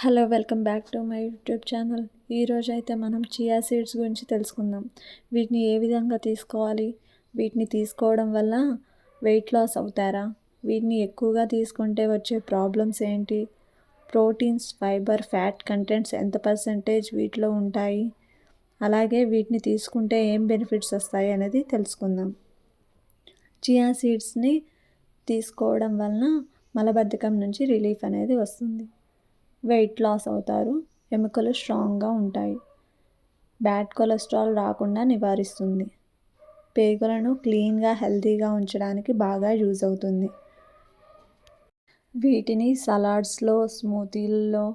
Hello, welcome back to my YouTube channel. ఈరోజు అయితే మనం చియా సీడ్స్ గురించి తెలుసుకుందాం. వీటిని ఏ విధంగా తీసుకోవాలి, వీటిని తీసుకోవడం వల్ల వెయిట్ లాస్ అవుతారా, వీటిని ఎక్కువగా తీసుకుంటే వచ్చే ప్రాబ్లమ్స్ ఏంటి, ప్రోటీన్స్, ఫైబర్, ఫ్యాట్ కంటెంట్స్ ఎంత పర్సెంటేజ్ వీటిలో ఉంటాయి, అలాగే వీటిని తీసుకుంటే ఏం బెనిఫిట్స్ వస్తాయి అనేది తెలుసుకుందాం. చియా సీడ్స్ని తీసుకోవడం వలన మలబద్ధకం నుంచి రిలీఫ్ అనేది వస్తుంది. వెయిట్ లాస్ అవుతారు, ఎముకలు స్ట్రాంగ్గా ఉంటాయి, బ్యాడ్ కొలెస్ట్రాల్ రాకుండా నివారిస్తుంది, పేగులను క్లీన్గా హెల్తీగా ఉంచడానికి బాగా యూజ్ అవుతుంది. వీటిని సలాడ్స్లో, స్మూతీల్లో,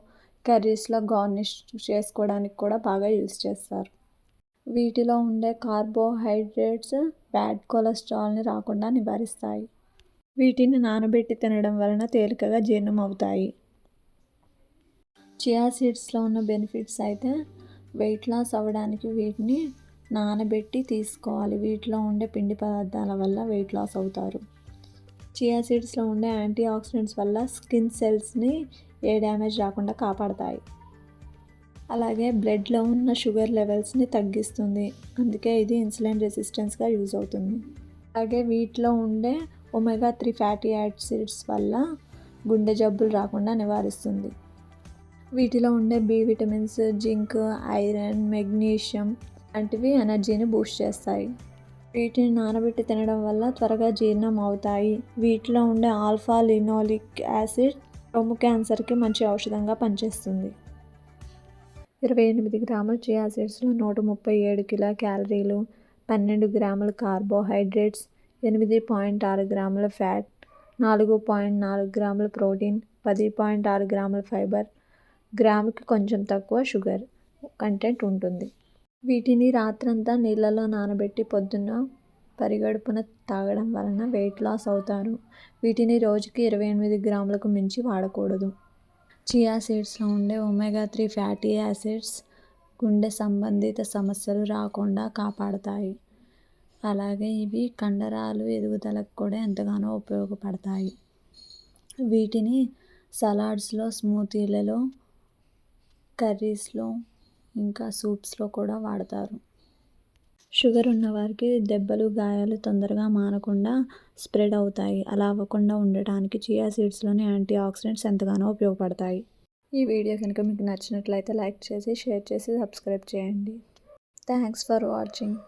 కర్రీస్లో గార్నిష్ చేసుకోవడానికి కూడా బాగా యూజ్ చేస్తారు. వీటిలో ఉండే కార్బోహైడ్రేట్స్ బ్యాడ్ కొలెస్ట్రాల్ని రాకుండా నివారిస్తాయి. వీటిని నానబెట్టి తినడం వలన తేలికగా జీర్ణం అవుతాయి. చియా సీడ్స్లో ఉన్న బెనిఫిట్స్ అయితే వెయిట్ లాస్ అవ్వడానికి వీటిని నానబెట్టి తీసుకోవాలి. వీటిలో ఉండే పిండి పదార్థాల వల్ల వెయిట్ లాస్ అవుతారు. చియా సీడ్స్లో ఉండే యాంటీ ఆక్సిడెంట్స్ వల్ల స్కిన్ సెల్స్ని ఏ డ్యామేజ్ రాకుండా కాపాడతాయి. అలాగే బ్లడ్లో ఉన్న షుగర్ లెవెల్స్ని తగ్గిస్తుంది, అందుకే ఇది ఇన్సులిన్ రెసిస్టెన్స్గా యూజ్ అవుతుంది. అలాగే వీటిలో ఉండే ఒమేగా 3 ఫ్యాటీ యాసిడ్స్ వల్ల గుండె జబ్బులు రాకుండా నివారిస్తుంది. వీటిలో ఉండే B vitamins, zinc, iron, magnesium లాంటివి ఎనర్జీని బూస్ట్ చేస్తాయి. వీటిని నానబెట్టి తినడం వల్ల త్వరగా జీర్ణం అవుతాయి. వీటిలో ఉండే ఆల్ఫా లినోలిక్ యాసిడ్ రొమ్ము క్యాన్సర్కి మంచి ఔషధంగా పనిచేస్తుంది. 28 గ్రాముల చియా సీడ్స్లో 137 కిలో క్యాలరీలు, 12 గ్రాముల కార్బోహైడ్రేట్స్, 8.6 గ్రాముల ఫ్యాట్, 4.4 గ్రాముల ప్రోటీన్, 10.6 గ్రాముల ఫైబర్, గ్రాముకి కొంచెం తక్కువ షుగర్ కంటెంట్ ఉంటుంది. వీటిని రాత్రంతా నీళ్ళలో నానబెట్టి పొద్దున్న పరిగడుపున తాగడం వలన వెయిట్ లాస్ అవుతారు. వీటిని రోజుకి 28 గ్రాములకు మించి వాడకూడదు. చియా సీడ్స్లో ఉండే ఒమేగా 3 ఫ్యాటీ యాసిడ్స్ గుండె సంబంధిత సమస్యలు రాకుండా కాపాడతాయి. అలాగే ఇవి కండరాలు ఎదుగుదలకు కూడా ఎంతగానో ఉపయోగపడతాయి. వీటిని సలాడ్స్లో, స్మూతీలలో, కర్రీస్లో, ఇంకా సూప్స్లో కూడా వాడతారు. షుగర్ ఉన్నవారికి దెబ్బలు, గాయాలు తొందరగా మానకుండా స్ప్రెడ్ అవుతాయి. అలా అవ్వకుండా ఉండటానికి చియా సీడ్స్లోని యాంటీ ఆక్సిడెంట్స్ ఎంతగానో ఉపయోగపడతాయి. ఈ వీడియో కనుక మీకు నచ్చినట్లయితే లైక్ చేసి, షేర్ చేసి, సబ్స్క్రైబ్ చేయండి. Thanks for watching.